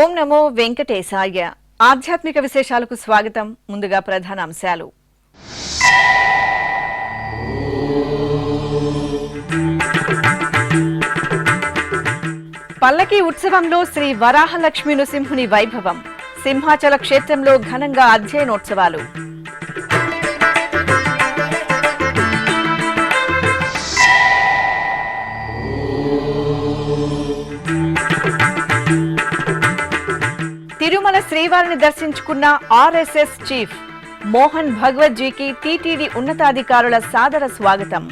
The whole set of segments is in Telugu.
ఓం నమో వెంకటేశాయ. ఆధ్యాత్మిక విశేషాలకు స్వాగతం. ముందుగా ప్రధాన అంశాలు. పల్లకి ఉత్సవంలో శ్రీ వరాహలక్ష్మీ నృసింహుని వైభవం. సింహాచల క్షేత్రంలో ఘనంగా అధ్యయనోత్సవాలు. తిరుమల శ్రీవారిని దర్శించుకున్న ఆర్ఎస్ఎస్ చీఫ్ మోహన్ భగవత్జీకి టీటీడీ ఉన్నతాధికారుల సాదర స్వాగతం.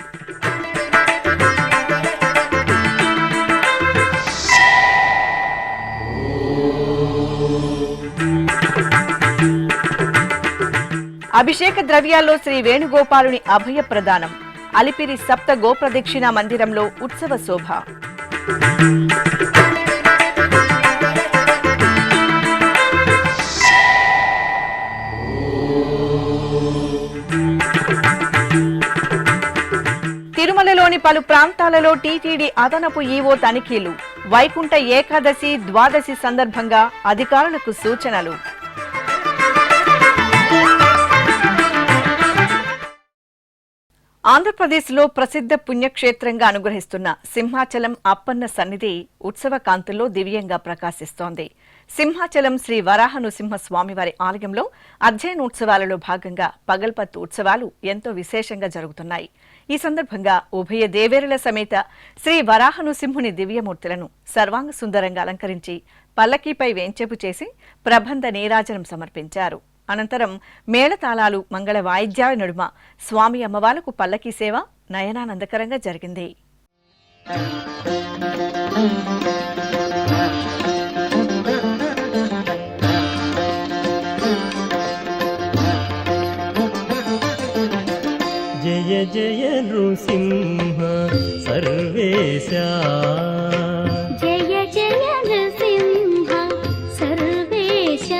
అభిషేక ద్రవ్యాల్లో శ్రీ వేణుగోపాలుని అభయ ప్రదానం. అలిపిరి సప్త గోప్రదక్షిణ మందిరంలో ఉత్సవ శోభ. తిరుమలలోని పలు ప్రాంతాలలో టీటీడీ అదనపు ఈవో తనిఖీలు. వైకుంఠ ఏకాదశి ద్వాదశి సందర్భంగా అధికారులకు సూచనలు. ఆంధ్రప్రదేశ్లో ప్రసిద్ధ పుణ్యక్షేత్రంగా అనుగ్రహిస్తున్న సింహాచలం అప్పన్న సన్నిధి ఉత్సవ కాంతుల్లో దివ్యంగా ప్రకాశిస్తోంది. సింహాచలం శ్రీ వరాహ నృసింహ స్వామివారి ఆలయంలో అధ్యయనోత్సవాలలో భాగంగా పగల్పత్తు ఉత్సవాలు ఎంతో విశేషంగా జరుగుతున్నాయి. ఈ సందర్భంగా ఉభయ దేవేరుల సమేత శ్రీ వరాహ నృసింహుని దివ్యమూర్తులను సర్వాంగ సుందరంగా అలంకరించి పల్లకీపై వేంచేపు చేసి ప్రబంధ నీరాజనం సమర్పించారు. అనంతరం మేళతాళాలు, మంగళ వాయిద్యాల నడుమ స్వామి అమ్మవార్లకు పల్లకీ సేవ నయనానందకరంగా జరిగింది. జయ జయ నృసింహ సర్వేశ, జయ జయ నృసింహ సర్వేశ,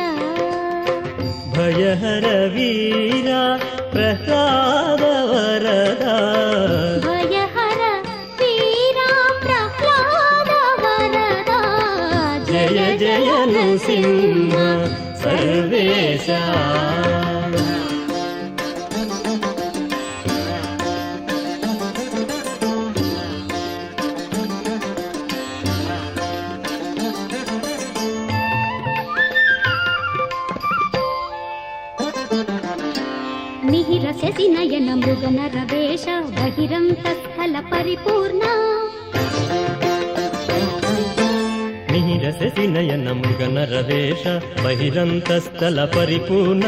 భయహర వీర ప్రహ్లాద వరద, భయహర వీర ప్రహ్లాద వరద, జయ జయ నృసింహ సర్వేశ. మిహిరశసి నయన మృగనరవేష, బహిరంతస్థల పరిపూర్ణ, మిహిరశసి నయన మృగనరవేష, బహిరంతస్థల పరిపూర్ణ,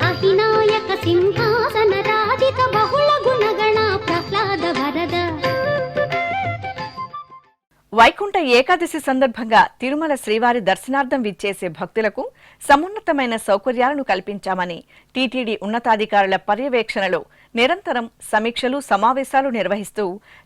అహినాయక సింహాసన రాజిత బహుళ గుణగణ ప్రహ్లాద వరద. వైకుంఠ ఏకాదశి సందర్భంగా తిరుమల శ్రీవారి దర్శనార్థం విచ్చేసే భక్తులకు సమున్నతమైన సౌకర్యాలను కల్పించామని టీటీడీ ఉన్నతాధికారుల పర్యవేక్షణలో నిరంతరం సమీక్షలు, సమావేశాలు నిర్వహిస్తూ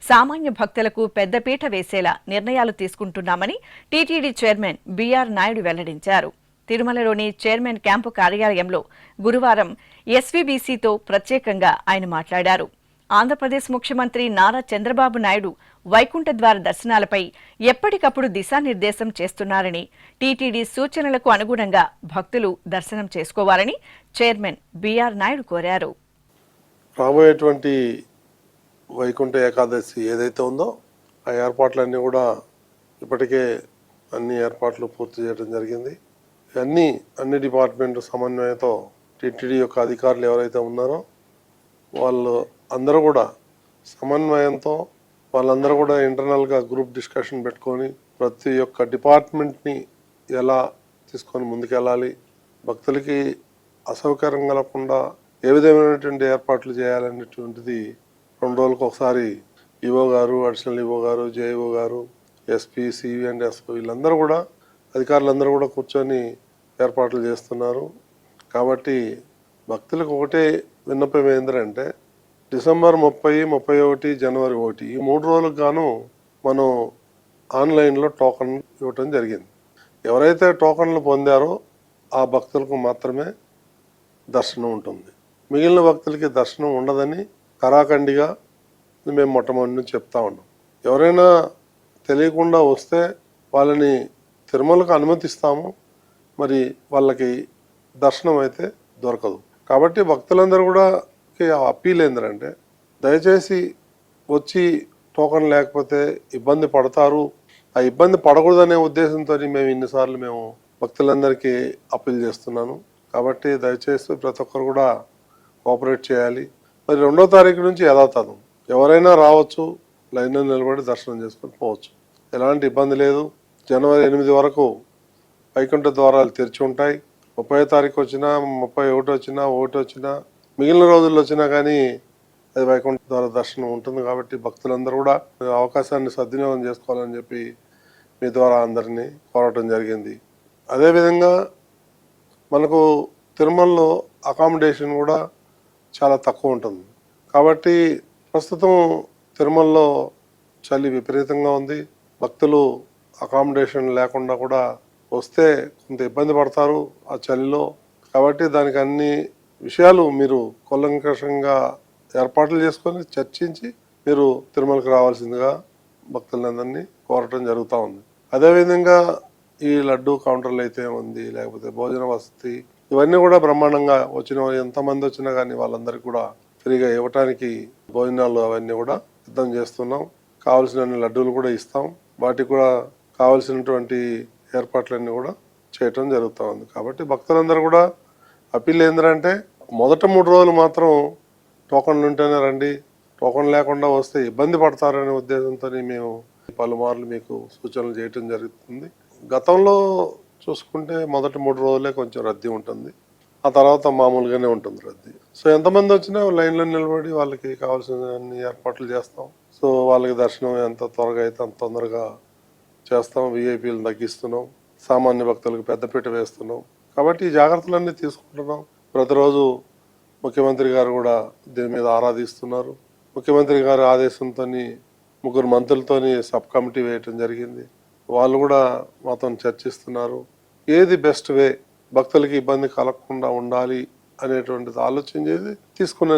సామాన్య భక్తులకు పెద్దపీట వేసేలా నిర్ణయాలు తీసుకుంటున్నామని టీటీడీ చైర్మన్ బిఆర్ నాయుడు వెల్లడించారు. తిరుమలలోని చైర్మన్ క్యాంపు కార్యాలయంలో గురువారం ఎస్వీబీసీతో ప్రత్యేకంగా ఆయన మాట్లాడారు. ఆంధ్రప్రదేశ్ ముఖ్యమంత్రి నారా చంద్రబాబు నాయుడు వైకుంఠ ద్వార దర్శనాలపై ఎప్పటికప్పుడు దిశానిర్దేశం చేస్తున్నారని, టీటీడీ సూచనలకు అనుగుణంగా భక్తులు దర్శనం చేసుకోవాలని చైర్మన్ బిఆర్ నాయుడు కోరారు. రాబోయేటువంటి వైకుంఠ ఏకాదశి ఏదైతే ఉందో ఆ ఏర్పాట్లన్నీ కూడా ఇప్పటికే అన్ని ఏర్పాట్లు పూర్తి చేయడం జరిగింది. అన్ని డిపార్ట్మెంట్ సమన్వయంతో టీటీడీ యొక్క అధికారులు ఎవరైతే ఉన్నారో వాళ్ళు అందరూ కూడా సమన్వయంతో వాళ్ళందరూ కూడా ఇంటర్నల్గా గ్రూప్ డిస్కషన్ పెట్టుకొని ప్రతి ఒక్క డిపార్ట్మెంట్ని ఎలా తీసుకొని ముందుకెళ్ళాలి, భక్తులకి అసౌకర్యం కలగకుండా ఏ విధమైనటువంటి ఏర్పాట్లు చేయాలనేటువంటిది 2 రోజులకు ఒకసారి ఈవో గారు, అడిషనల్ ఈవో గారు, జేఈఓ గారు, ఎస్పీ, సివి అండ్ ఎస్ఓ వీళ్ళందరూ కూడా అధికారులందరూ కూడా కూర్చొని ఏర్పాట్లు చేస్తున్నారు. కాబట్టి భక్తులకు ఒకటే విన్నపం ఏంటంటే డిసెంబర్ 30, 31, జనవరి 1 ఈ 3 రోజులకు గాను మనం ఆన్లైన్లో టోకన్ ఇవ్వటం జరిగింది. ఎవరైతే టోకన్లు పొందారో ఆ భక్తులకు మాత్రమే దర్శనం ఉంటుంది. మిగిలిన భక్తులకి దర్శనం ఉండదని కరాఖండిగా మేము మొట్టమొదటి నుంచి చెప్తా ఉన్నాం. ఎవరైనా తెలియకుండా వస్తే వాళ్ళని తిరుమలకు అనుమతిస్తాము. మరి వాళ్ళకి దర్శనం అయితే దొరకదు. కాబట్టి భక్తులందరూ కూడా అప్పీల్ ఏంటంటే దయచేసి వచ్చి టోకన్ లేకపోతే ఇబ్బంది పడతారు, ఆ ఇబ్బంది పడకూడదనే ఉద్దేశంతో మేము ఇన్నిసార్లు మేము భక్తులందరికీ అప్పీల్ చేస్తున్నాను. కాబట్టి దయచేసి ప్రతి ఒక్కరు కూడా కోఆపరేట్ చేయాలి. మరి 2వ తారీఖు నుంచి యథాతథం ఎవరైనా రావచ్చు, లైన్లో నిలబడి దర్శనం చేసుకొని పోవచ్చు, ఎలాంటి ఇబ్బంది లేదు. జనవరి 8 వరకు వైకుంఠ ద్వారాలు తెరిచి ఉంటాయి. 30వ తారీఖు వచ్చినా, 31 వచ్చినా, 1 వచ్చినా, మిగిలిన రోజుల్లో వచ్చినా కానీ అది వైకుంఠ ద్వార దర్శనం ఉంటుంది. కాబట్టి భక్తులందరూ కూడా అవకాశాన్ని సద్వినియోగం చేసుకోవాలని చెప్పి మీ ద్వారా అందరినీ కోరటం జరిగింది. అదేవిధంగా మనకు తిరుమలలో అకామిడేషన్ కూడా చాలా తక్కువ ఉంటుంది. కాబట్టి ప్రస్తుతం తిరుమలలో చలి విపరీతంగా ఉంది. భక్తులు అకామిడేషన్ లేకుండా కూడా వస్తే కొంత ఇబ్బంది పడతారు ఆ చలిలో. కాబట్టి దానికి అన్ని విషయాలు మీరు కూలంకషంగా ఏర్పాట్లు చేసుకొని చర్చించి మీరు తిరుమలకు రావాల్సిందిగా భక్తులందరినీ కోరటం జరుగుతూ ఉంది. అదేవిధంగా ఈ లడ్డు కౌంటర్లు అయితే ఉంది, లేకపోతే భోజన వసతి, ఇవన్నీ కూడా బ్రహ్మాండంగా వచ్చిన ఎంతమంది వచ్చినా కానీ వాళ్ళందరికీ కూడా ఫ్రీగా ఇవ్వటానికి భోజనాలు అవన్నీ కూడా సిద్ధం చేస్తున్నాం. కావాల్సిన లడ్డూలు కూడా ఇస్తాం. వాటికి కూడా కావాల్సినటువంటి ఏర్పాట్లన్నీ కూడా చేయటం జరుగుతూ ఉంది. కాబట్టి భక్తులందరూ కూడా అప్పీల్ ఏంటంటే మొదట 3 రోజులు మాత్రం టోకన్లు ఉంటేనే రండి, టోకన్ లేకుండా వస్తే ఇబ్బంది పడతారనే ఉద్దేశంతో మేము పలుమార్లు మీకు సూచనలు చేయటం జరుగుతుంది. గతంలో చూసుకుంటే మొదటి 3 రోజులే కొంచెం రద్దీ ఉంటుంది, ఆ తర్వాత మామూలుగానే ఉంటుంది రద్దీ. సో ఎంతమంది వచ్చినా లైన్లో నిలబడి వాళ్ళకి కావాల్సిన అన్ని ఏర్పాట్లు చేస్తాం. సో వాళ్ళకి దర్శనం ఎంత త్వరగా అయితే అంత తొందరగా చేస్తాం. విఐపీలు తగ్గిస్తున్నాం, సామాన్య భక్తులకు పెద్దపీట వేస్తున్నాం. కాబట్టి ఈ జాగ్రత్తలన్నీ తీసుకుంటున్నాం. ప్రతిరోజు ముఖ్యమంత్రి గారు కూడా దీని మీద ఆరాధిస్తున్నారు. ముఖ్యమంత్రి గారి ఆదేశంతో 3 మంత్రులతోని సబ్ కమిటీ వేయటం జరిగింది. వాళ్ళు కూడా మాతో చర్చిస్తున్నారు. ఏది బెస్ట్ వే, భక్తులకి ఇబ్బంది కలగకుండా ఉండాలి అనేటువంటిది ఆలోచన చేసి తీసుకున్న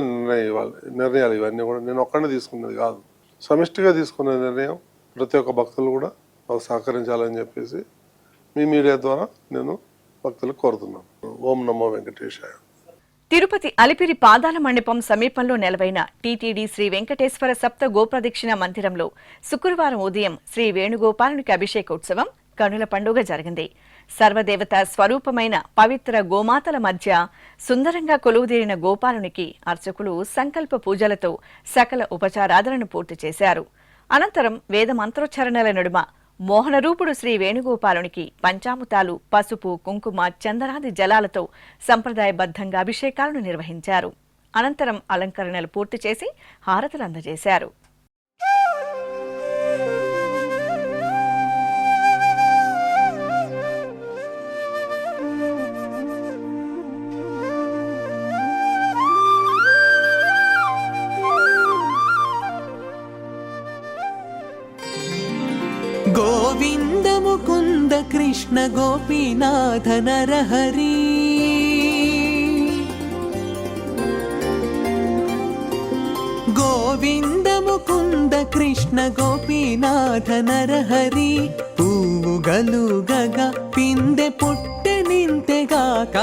నిర్ణయాలు ఇవన్నీ కూడా నేను ఒక్కడే తీసుకున్నది కాదు, సమిష్టిగా తీసుకున్న నిర్ణయం. ప్రతి ఒక్క భక్తులు కూడా మాకు సహకరించాలని చెప్పేసి మీ మీడియా ద్వారా నేను భక్తులకు కోరుతున్నాను. ఓం నమో వెంకటేశాయ. తిరుపతి అలిపిరి పాదాల మండపం సమీపంలో నెలవైన టీటీడీ శ్రీ వెంకటేశ్వర సప్త గోప్రదక్షిణ మందిరంలో శుక్రవారం ఉదయం శ్రీ వేణుగోపాలునికి అభిషేకోత్సవం కనుల పండుగ జరిగింది. సర్వదేవత స్వరూపమైన పవిత్ర గోమాతల మధ్య సుందరంగా కొలువుదీరిన గోపాలునికి అర్చకులు సంకల్ప పూజలతో సకల ఉపచారాధనను పూర్తి చేశారు. అనంతరం వేద మంత్రోచ్చరణల నడుమ మోహనరూపుడు శ్రీ వేణుగోపాలునికి పంచామృతాలు, పసుపు, కుంకుమ, చందనాది జలాలతో సంప్రదాయబద్ధంగా అభిషేకాలను నిర్వహించారు. అనంతరం అలంకరణలు పూర్తి చేసి హారతులు అందజేశారు. గోవింద ముకుంద కృష్ణ గోపీనాథ నరహరి, గోవింద ముకుంద కృష్ణ గోపీనాథ నరహరి, పువ్వుగలు గగ పిందె పుట్టె నింతెగాక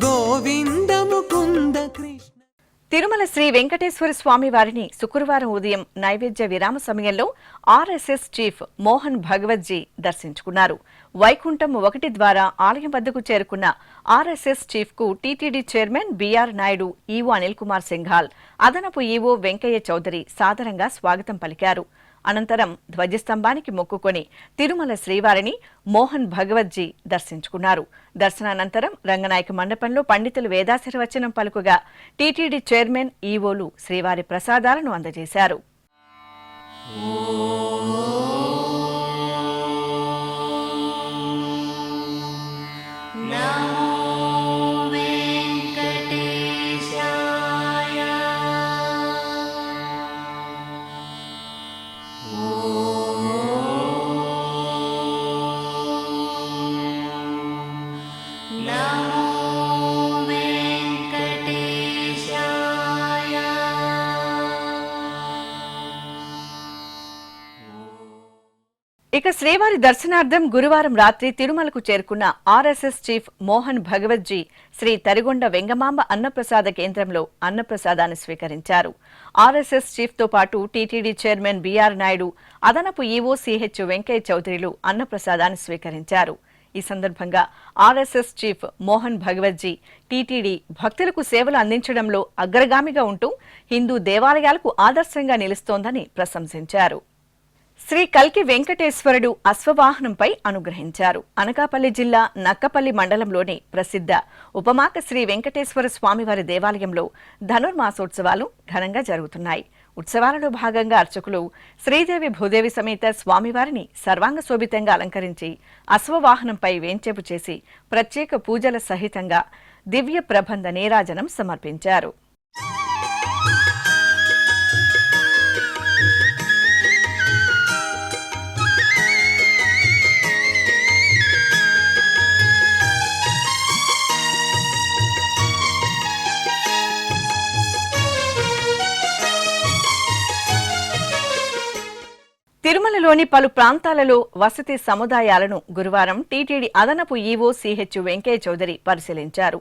గోవింద ముకుంద కృష్ణ. తిరుమల శ్రీ వెంకటేశ్వర స్వామి వారిని శుక్రవారం ఉదయం నైవేద్య విరామ సమయంలో ఆర్ఎస్ఎస్ చీఫ్ మోహన్ భగవత్జీ దర్శించుకున్నారు. వైకుంఠం 1 ద్వారా ఆలయం వద్దకు చేరుకున్న ఆర్ఎస్ఎస్ చీఫ్ కు TTD chairman BR Naidu, EO Anil Kumar Singhal, అదనపు ఈవో వెంకయ్య చౌదరి సాదరంగా స్వాగతం పలికారు. అనంతరం ధ్వజస్తంభానికి మొక్కుకొని తిరుమల శ్రీవారిని మోహన్ భగవత్జీ దర్శించుకున్నారు. దర్శనానంతరం రంగనాయక మండపంలో పండితులు వేదాశీర్వచనం పలుకుగా టీటీడీ చైర్మన్, ఈవోలు శ్రీవారి ప్రసాదాలను అందజేశారు. ఇక శ్రీవారి దర్శనార్థం గురువారం రాత్రి తిరుమలకు చేరుకున్న ఆర్ఎస్ఎస్ చీఫ్ మోహన్ భగవత్జీ శ్రీ తరిగొండ వెంగమాంబ అన్నప్రసాద కేంద్రంలో అన్నప్రసాదాన్ని స్వీకరించారు. ఆర్ఎస్ఎస్ చీఫ్ తో పాటు టీటీడీ చైర్మన్ బీఆర్ నాయుడు, అదనపు ఈవో సిహెచ్ వెంకయ్య చౌదరిలు అన్నప్రసాదాన్ని స్వీకరించారు. ఈ సందర్భంగా ఆర్ఎస్ఎస్ చీఫ్ మోహన్ భగవత్జీ టీటీడీ భక్తులకు సేవలు అందించడంలో అగ్రగామిగా ఉంటూ హిందూ దేవాలయాలకు ఆదర్శంగా నిలుస్తోందని ప్రశంసించారు. శ్రీ కల్కి వెంకటేశ్వరుడు అశ్వవాహనంపై అనుగ్రహించారు. అనకాపల్లి జిల్లా నక్కపల్లి మండలంలోని ప్రసిద్ధ ఉపమాక శ్రీ వెంకటేశ్వర స్వామివారి దేవాలయంలో ధనుర్మాసోత్సవాలు ఘనంగా జరుగుతున్నాయి. ఉత్సవాలలో భాగంగా అర్చకులు శ్రీదేవి భూదేవి సమేత స్వామివారిని సర్వాంగ శోభితంగా అలంకరించి అశ్వవాహనంపై వేంచేపు చేసి ప్రత్యేక పూజల సహితంగా దివ్య ప్రబంధ నీరాజనం సమర్పించారు. తిరుమలలోని పలు ప్రాంతాలలో వసతి సముదాయాలను గురువారం టీటీడీ అదనపు ఈవో సిహెచ్ వెంకయ్య చౌదరి పరిశీలించారు.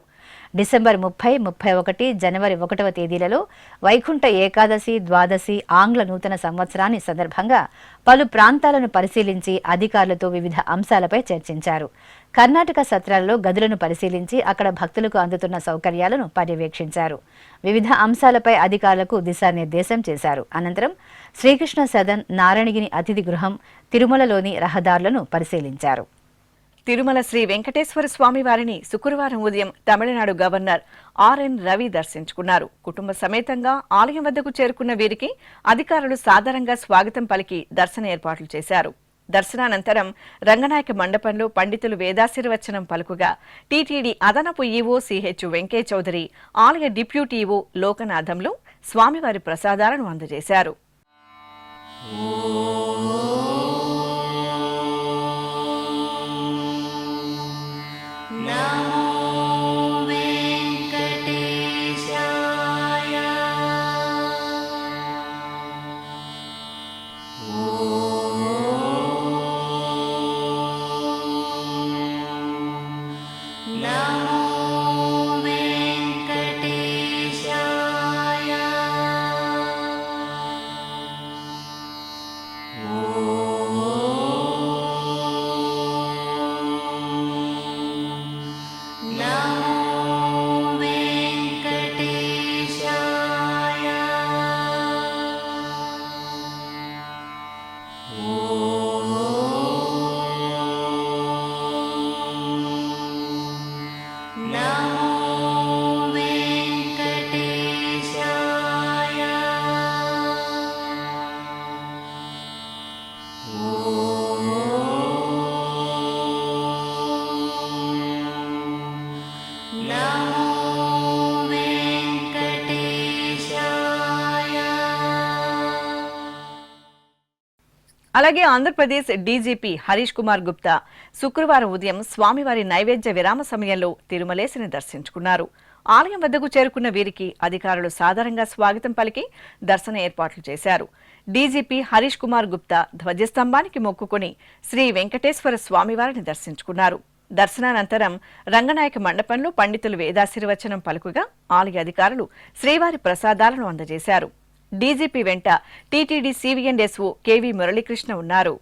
డిసెంబర్ 30, 31, జనవరి 1వ తేదీలలో వైకుంఠ ఏకాదశి, ద్వాదశి ఆంగ్ల నూతన సంవత్సరాన్ని సందర్భంగా పలు ప్రాంతాలను పరిశీలించి అధికారులతో వివిధ అంశాలపై చర్చించారు. కర్ణాటక సత్రాలలో గదులను పరిశీలించి అక్కడ భక్తులకు అందుతున్న సౌకర్యాలను పర్యవేక్షించారు. వివిధ అంశాలపై అధికారులకు దిశానిర్దేశం చేశారు. అనంతరం శ్రీకృష్ణ సదన్, నారాయణగిరి అతిథి గృహం, తిరుమలలోని రహదారులను పరిశీలించారు. తిరుమల శ్రీ వెంకటేశ్వర స్వామి వారిని శుక్రవారం ఉదయం తమిళనాడు గవర్నర్ ఆర్ఎన్ రవి దర్శించుకున్నారు. కుటుంబ సమేతంగా ఆలయం వద్దకు చేరుకున్న వీరికి అధికారులు సాదరంగా స్వాగతం పలికి దర్శన ఏర్పాట్లు చేశారు. దర్శనానంతరం రంగనాయక మండపంలో పండితులు వేదాశీర్వచనం పలుకుగా టీటీడీ అదనపు ఈవో సిహెచ్ వెంకయ్య చౌదరి, ఆలయ డిప్యూటీ ఈవో లోకనాథంలో స్వామివారి ప్రసాదాలను అందజేశారు. అలాగే ఆంధ్రప్రదేశ్ డీజీపీ హరీష్ కుమార్ గుప్తా శుక్రవారం ఉదయం స్వామివారి నైవేద్య విరామ సమయంలో తిరుమలేశిని దర్శించుకున్నారు. ఆలయం వద్దకు చేరుకున్న వీరికి అధికారులు సాదరంగా స్వాగతం పలికి దర్శన ఏర్పాట్లు చేశారు. డీజీపీ హరీష్ కుమార్ గుప్తా ధ్వజస్తంభానికి మొక్కుకొని శ్రీ వెంకటేశ్వర స్వామివారిని దర్శించుకున్నారు. దర్శనానంతరం రంగనాయక మండపంలో పండితులు వేదాశీర్వచనం పలుకుగా ఆలయ అధికారులు శ్రీవారి ప్రసాదాలను అందజేశారు. డీజీపీ వెంట టీటీడీ సివిఎండ్ఎస్ఓ కేవీ మురళీకృష్ణ ఉన్నారు.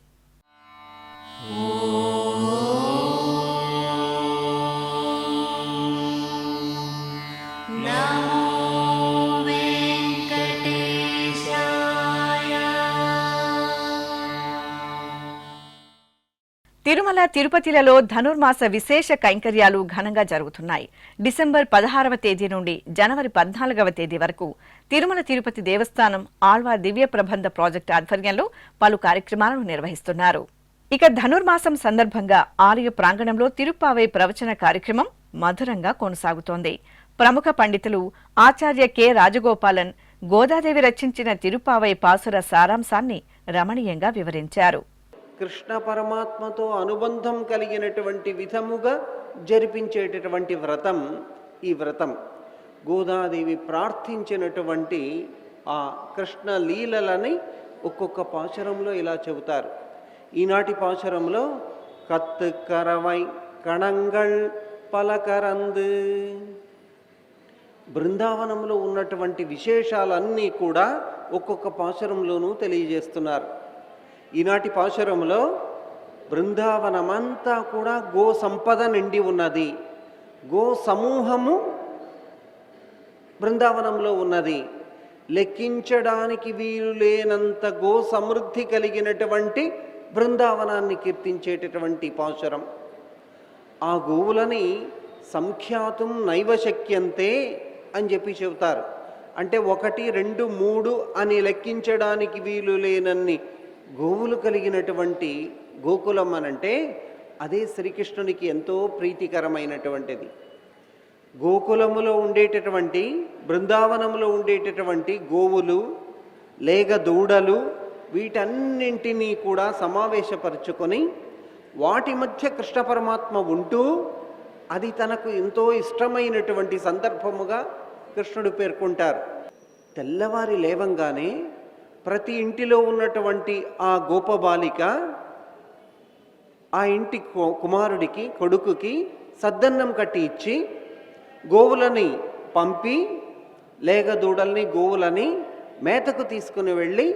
తిరుమల, తిరుపతిలలో ధనుర్మాస విశేష కైంకర్యాలు ఘనంగా జరుగుతున్నాయి. డిసెంబర్ 16వ తేదీ నుండి జనవరి 14వ తేదీ వరకు తిరుమల తిరుపతి దేవస్థానం ఆళ్వార్ దివ్య ప్రబంధ ప్రాజెక్టు ఆధ్వర్యంలో పలు కార్యక్రమాలను నిర్వహిస్తున్నారు. ఇక ధనుర్మాసం సందర్భంగా ఆలయ ప్రాంగణంలో తిరుప్పావై ప్రవచన కార్యక్రమం మధురంగా కొనసాగుతోంది. ప్రముఖ పండితులు ఆచార్య కె రాజగోపాలన్ గోదాదేవి రచించిన తిరుప్పావై పాసుర సారాంశాన్ని రమణీయంగా వివరించారు. కృష్ణ పరమాత్మతో అనుబంధం కలిగినటువంటి విధముగా జరిపించేటటువంటి వ్రతం ఈ వ్రతం. గోదాదేవి ప్రార్థించినటువంటి ఆ కృష్ణ లీలలని ఒక్కొక్క పాశురంలో ఇలా చెబుతారు. ఈనాటి పాశురంలో కత్తు కరవై కణంగళ్ పలకరందు, బృందావనంలో ఉన్నటువంటి విశేషాలన్నీ కూడా ఒక్కొక్క పాశురంలోనూ తెలియజేస్తున్నారు. ఈనాటి పాశురంలో బృందావనమంతా కూడా గో సంపద నిండి ఉన్నది, గో సమూహము బృందావనంలో ఉన్నది, లెక్కించడానికి వీలు లేనంత గో సమృద్ధి కలిగినటువంటి బృందావనాన్ని కీర్తించేటటువంటి పాశురం. ఆ గోవులని సంఖ్యాతం నైవ శక్యంతే అని చెప్పి చెబుతారు. అంటే 1, 2, 3 అని లెక్కించడానికి వీలు లేనన్ని గోవులు కలిగినటువంటి గోకులం అనంటే అదే శ్రీకృష్ణునికి ఎంతో ప్రీతికరమైనటువంటిది. గోకులములో ఉండేటటువంటి, బృందావనంలో ఉండేటటువంటి గోవులు లేగ దూడలు వీటన్నింటినీ కూడా సమావేశపరుచుకొని వాటి మధ్య కృష్ణ పరమాత్మ ఉంటూ అది తనకు ఎంతో ఇష్టమైనటువంటి సందర్భముగా కృష్ణుడు పేర్కొంటారు. తెల్లవారి లేవంగానే ప్రతి ఇంటిలో ఉన్నటువంటి ఆ గోపబాలిక ఆ ఇంటి కుమారుడికి, కొడుకుకి సద్దన్నం కట్టి ఇచ్చి గోవులని పంపి, లేగ దూడల్ని గోవులని మేతకు తీసుకుని వెళ్ళి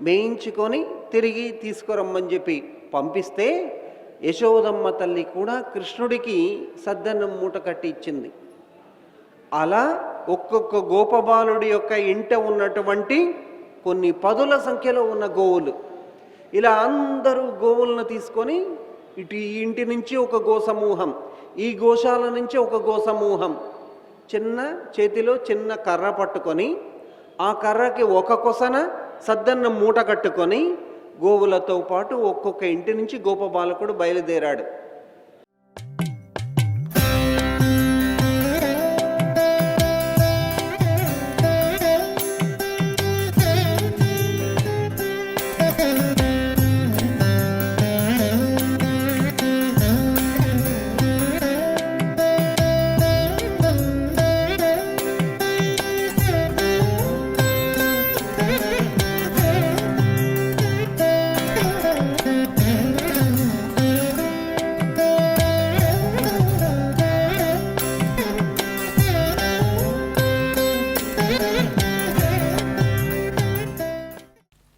మేయించుకొని తిరిగి తీసుకురమ్మని చెప్పి పంపిస్తే యశోదమ్మ తల్లి కూడా కృష్ణుడికి సద్దన్నం మూట కట్టి ఇచ్చింది. అలా ఒక్కొక్క గోపబాలుడి యొక్క ఇంట ఉన్నటువంటి కొన్ని పదుల సంఖ్యలో ఉన్న గోవులు, ఇలా అందరూ గోవులను తీసుకొని ఇటు ఈ ఇంటి నుంచి ఒక గో సమూహం, ఈ గోశాల నుంచి ఒక గో సమూహం, చిన్న చేతిలో చిన్న కర్ర పట్టుకొని ఆ కర్రకి ఒక కొసన సద్దన్నం మూట కట్టుకొని గోవులతో పాటు ఒక్కొక్క ఇంటి నుంచి గోపబాలకుడు బయలుదేరాడు.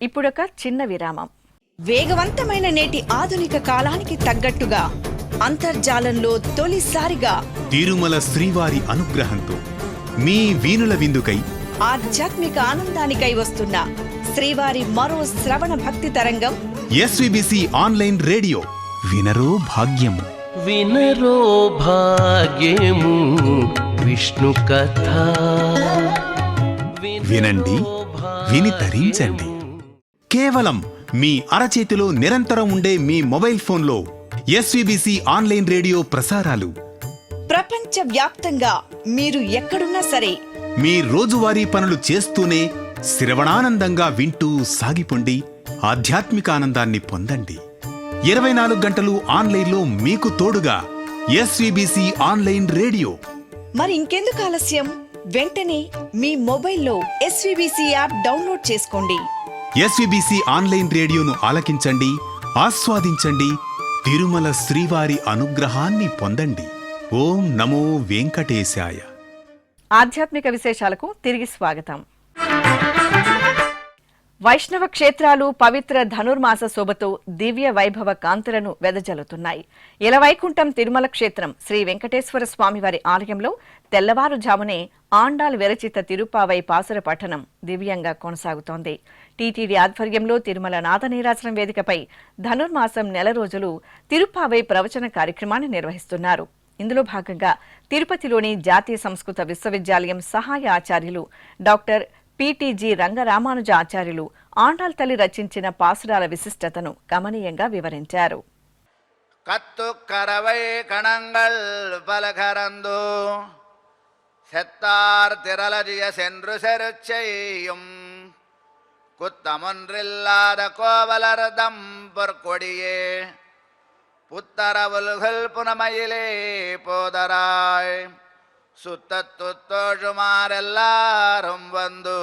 ఇప్పుడొక చిన్న విరామం. వేగవంతమైన నేటి ఆధునిక కాలానికి తగ్గట్టుగా అంతర్జాలంలో తొలిసారిగా తిరుమల శ్రీవారి అనుగ్రహంతో మీ వీణుల విందుకై ఆధ్యాత్మిక ఆనందానికై వస్తున్న శ్రీవారి మరో శ్రవణ భక్తి తరంగం ఎస్విబిసి ఆన్లైన్ రేడియో. వినరో భాగ్యము, వినరో భాగ్యము విష్ణు కథ. వినండి, విని తరించండి. కేవలం మీ అరచేతిలో నిరంతరం ఉండే మీ మొబైల్ ఫోన్లో ఎస్విబిసి ఆన్లైన్ రేడియో ప్రసారాలు ప్రపంచ వ్యాప్తంగా మీరు ఎక్కడున్నా సరే మీ రోజువారీ పనులు చేస్తూనే శ్రవణానందంగా వింటూ సాగిపోండి, ఆధ్యాత్మిక ఆనందాన్ని పొందండి. 24 గంటలు ఆన్లైన్లో మీకు తోడుగా ఎస్విబిసి ఆన్లైన్ రేడియో. మరి ఇంకెందుకు ఆలస్యం? వెంటనే మీ మొబైల్లో ఎస్విబిసి యాప్ డౌన్లోడ్ చేసుకోండి. ఎస్విబిసి ఆన్లైన్ రేడియోను ఆలకించండి, ఆస్వాదించండి, తిరుమల శ్రీవారి అనుగ్రహాన్ని పొందండి. ఓం నమో వెంకటేశాయ. ఆధ్యాత్మిక విశేషాలకు తిరిగి స్వాగతం. వైష్ణవ క్షేత్రాలు పవిత్ర ధనుర్మాస శోభతో దివ్య వైభవ కాంతులను వెదజల్లుతున్నాయి. ఇలవైకుంఠం తిరుమల క్షేత్రం శ్రీ వెంకటేశ్వర స్వామివారి ఆలయంలో తెల్లవారుజామునే ఆండాల్ విరచిత తిరుపావై పాసుర పఠనం దివ్యంగా కొనసాగుతోంది. టీటీడీ ఆధ్వర్యంలో తిరుమల నాదనీరాజనం వేదికపై ధనుర్మాసం నెల రోజులు తిరుపావై ప్రవచన కార్యక్రమాన్ని నిర్వహిస్తున్నారు. ఇందులో భాగంగా తిరుపతిలోని జాతీయ సంస్కృత విశ్వవిద్యాలయం సహాయ ఆచార్యులు డాక్టర్ పిటిజి రంగరామానుజ ఆచార్యులు ఆండాల్ తల్లి రచించిన పాసురాల విశిష్టతను గమనీయంగా వివరించారు. கத்து கரவை கணங்கள் பலகரந்து செத்தார் திரளறிய சென்று செருச்செய்யும் குத்தமொன்றில்லாத கோவலர்தம் பொற்கொடியே புத்தரவுல்கள் புனமையிலே போதராய் சுத்தத்துத்தோழுமாரெல்லாரும் வந்து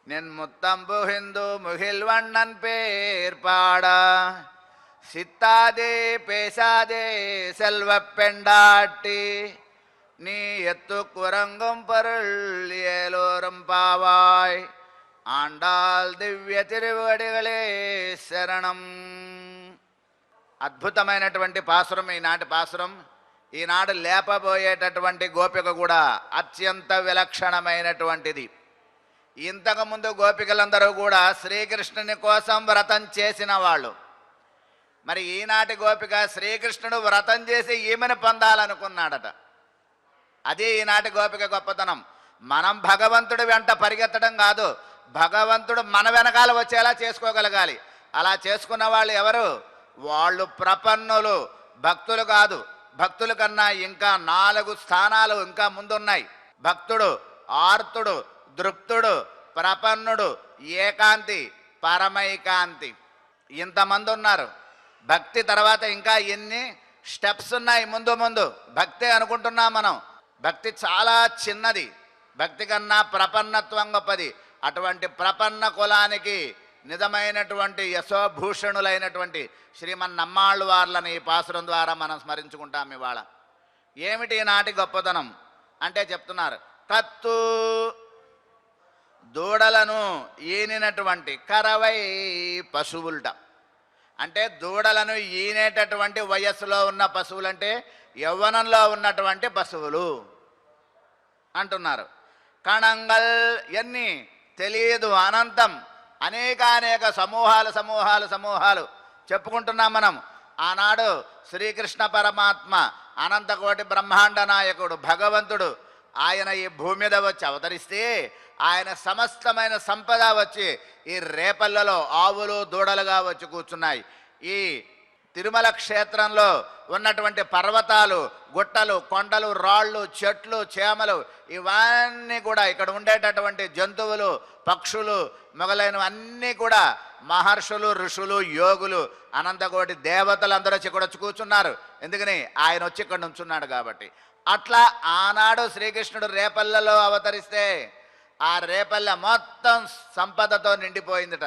நின் முத்தம் புகிந்து முகில் வண்ணன் பேர் பாட சித்தாதே பேசாதே செல்வ பெண்டாட்டி நீ எத்து குரங்கும் பொருள் ஏலோரும் பாவாய் ఆండాల్ దివ్య తిరువడిగలే శరణం. అద్భుతమైనటువంటి పాసురం ఈనాటి పాసురం. ఈనాడు లేపబోయేటటువంటి గోపిక కూడా అత్యంత విలక్షణమైనటువంటిది. ఇంతకుముందు గోపికలందరూ కూడా శ్రీకృష్ణుని కోసం వ్రతం చేసిన వాళ్ళు. మరి ఈనాటి గోపిక శ్రీకృష్ణుడు వ్రతం చేసి ఈమెను పొందాలనుకున్నాడట. అదే ఈనాటి గోపిక గొప్పతనం. మనం భగవంతుడి వెంట పరిగెత్తడం కాదు, భగవంతుడు మన వెనకాల వచ్చేలా చేసుకోగలగాలి. అలా చేసుకున్న వాళ్ళు ఎవరు? వాళ్ళు ప్రపన్నులు, భక్తులు కాదు. భక్తుల కన్నా ఇంకా 4 స్థానాలు ఇంకా ముందున్నాయి. భక్తుడు, ఆర్తుడు, దృప్తుడు, ప్రపన్నుడు, ఏకాంతి, పరమైకాంతి. ఇంతమంది ఉన్నారు. భక్తి తర్వాత ఇంకా ఎన్ని స్టెప్స్ ఉన్నాయి ముందు ముందు. భక్తి అనుకుంటున్నాం మనం. భక్తి చాలా చిన్నది. భక్తి కన్నా ప్రపన్నత్వం గొప్పది. అటువంటి ప్రపన్న కులానికి నిజమైనటువంటి యశోభూషణులైనటువంటి శ్రీమన్నమ్మాళ్ళు వార్లని ఈ పాసురం ద్వారా మనం స్మరించుకుంటాం ఇవాళ. ఏమిటి నాటి గొప్పతనం అంటే చెప్తున్నారు. కత్తు దూడలను ఈనినటువంటి కరవై పశువులుట. అంటే దూడలను ఈనేటటువంటి వయస్సులో ఉన్న పశువులంటే యవ్వనంలో ఉన్నటువంటి పశువులు అంటున్నారు. కణంగల్ ఎన్ని తెలియదు, అనంతం, అనేక సమూహాలు చెప్పుకుంటున్నాం మనం. ఆనాడు శ్రీకృష్ణ పరమాత్మ అనంతకోటి బ్రహ్మాండ నాయకుడు భగవంతుడు. ఆయన ఈ భూమి మీద వచ్చి అవతరిస్తే ఆయన సమస్తమైన సంపద వచ్చి ఈ రేపల్లలో ఆవులు దూడలుగా వచ్చి కూర్చున్నాయి. ఈ తిరుమల క్షేత్రంలో ఉన్నటువంటి పర్వతాలు, గుట్టలు, కొండలు, రాళ్ళు, చెట్లు, చేమలు ఇవన్నీ కూడా ఇక్కడ ఉండేటటువంటి జంతువులు, పక్షులు మొదలైనవన్నీ కూడా మహర్షులు, ఋషులు, యోగులు, అనంతకోటి దేవతలు అందరూ వచ్చి ఇక్కడ వచ్చి కూర్చున్నారు. ఎందుకని? ఆయన వచ్చి ఇక్కడ నుంచున్నాడు కాబట్టి. అట్లా ఆనాడు శ్రీకృష్ణుడు రేపల్లలో అవతరిస్తే ఆ రేపల్లె మొత్తం సంపదతో నిండిపోయిందట.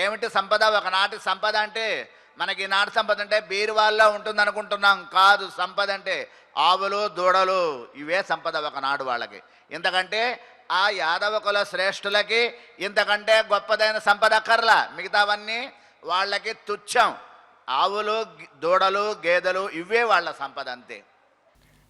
ఏమిటి సంపద? ఒకనాటి సంపద అంటే మనకి ఈనాటి సంపద అంటే బీరువాల్లో ఉంటుంది అనుకుంటున్నాం. కాదు, సంపద అంటే ఆవులు, దూడలు, ఇవే సంపద ఒకనాడు వాళ్ళకి. ఇంతకంటే ఆ యాదవ కుల శ్రేష్ఠులకి ఇంతకంటే గొప్పదైన సంపద అక్కర్లా. మిగతావన్నీ వాళ్ళకి తుచ్చం. ఆవులు, దూడలు, గేదెలు ఇవే వాళ్ళ సంపద అంతే.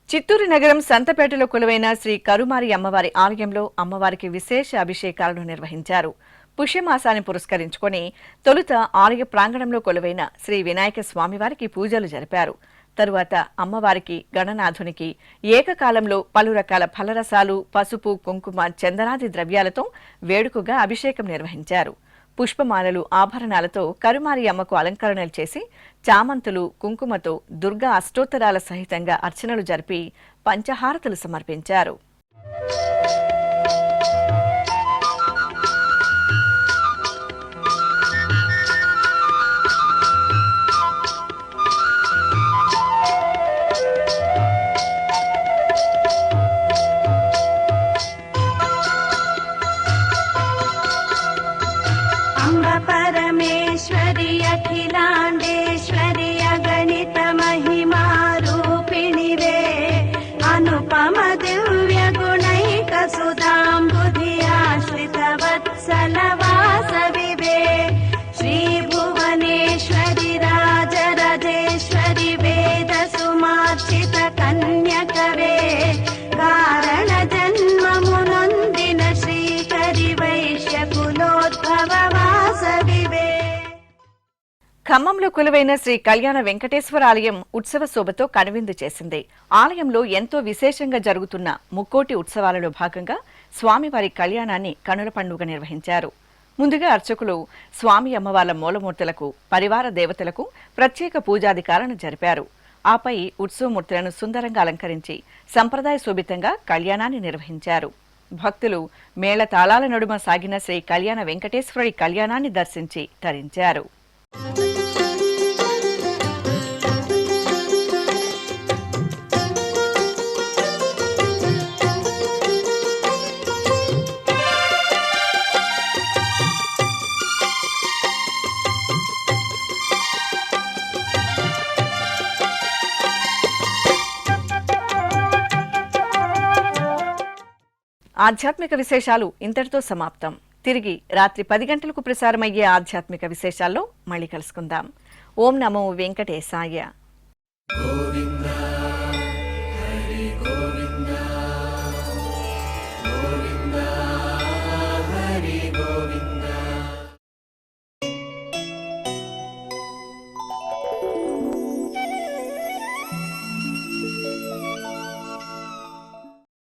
చిత్తూరు నగరం సంతపేటలో కొలువైన శ్రీ కరుమారి అమ్మవారి ఆలయంలో అమ్మవారికి విశేష అభిషేకాలను నిర్వహించారు. పుష్యమాసాన్ని పురస్కరించుకొని తొలుత ఆలయ ప్రాంగణంలో కొలువైన శ్రీ వినాయక స్వామివారికి పూజలు జరిపారు. తరువాత అమ్మవారికి, గణనాథునికి ఏకకాలంలో పలు రకాల ఫలరసాలు, పసుపు, కుంకుమ, చందనాది ద్రవ్యాలతో వేడుకగా అభిషేకం నిర్వహించారు. పుష్పమాలలు, ఆభరణాలతో కరుమారి అమ్మకు అలంకరణలు చేసి చామంతులు, కుంకుమతో దుర్గా అష్టోత్తరాల సహితంగా అర్చనలు జరిపి పంచహారతులు సమర్పించారు. परमेश्वरि अखिलाण्डेश्वरि अगणित महिमा रूपिणि वे अनुपम दिव्य गुणैक सुधाम्बुधि आश्रित वत्सल वासवि वे श्री भुवनेश्वरि राजराजेश्वरि वेद सुमार्चित कन्यक वे कारण जन्ममुनोन्दिन श्रीकरि वैश्य कुलोद्भव ఖమ్మంలో కొలువైన శ్రీ కళ్యాణ వెంకటేశ్వర ఆలయం ఉత్సవ శోభతో కనువిందు చేసింది. ఆలయంలో ఎంతో విశేషంగా జరుగుతున్న ముక్కోటి ఉత్సవాలలో భాగంగా స్వామివారి కళ్యాణాన్ని కనుల పండుగ నిర్వహించారు. ముందుగా అర్చకులు స్వామి అమ్మవార్ల మూలమూర్తులకు, పరివార దేవతలకు ప్రత్యేక పూజాధికారాలను జరిపారు. ఆపై ఉత్సవమూర్తులను సుందరంగా అలంకరించి సంప్రదాయ శోభితంగా కళ్యాణాన్ని నిర్వహించారు. భక్తులు మేళతాళాల నడుమ సాగిన శ్రీ కళ్యాణ వెంకటేశ్వరుడి కళ్యాణాన్ని దర్శించి తరించారు. ఆధ్యాత్మిక విశేషాలు ఇంతటితో సమాప్తం. తిరిగి రాత్రి 10 గంటలకు ప్రసారమయ్యే ఆధ్యాత్మిక విశేషాల్లో మళ్ళీ కలుసుకుందాం. ఓం నమో వెంకటేశాయ.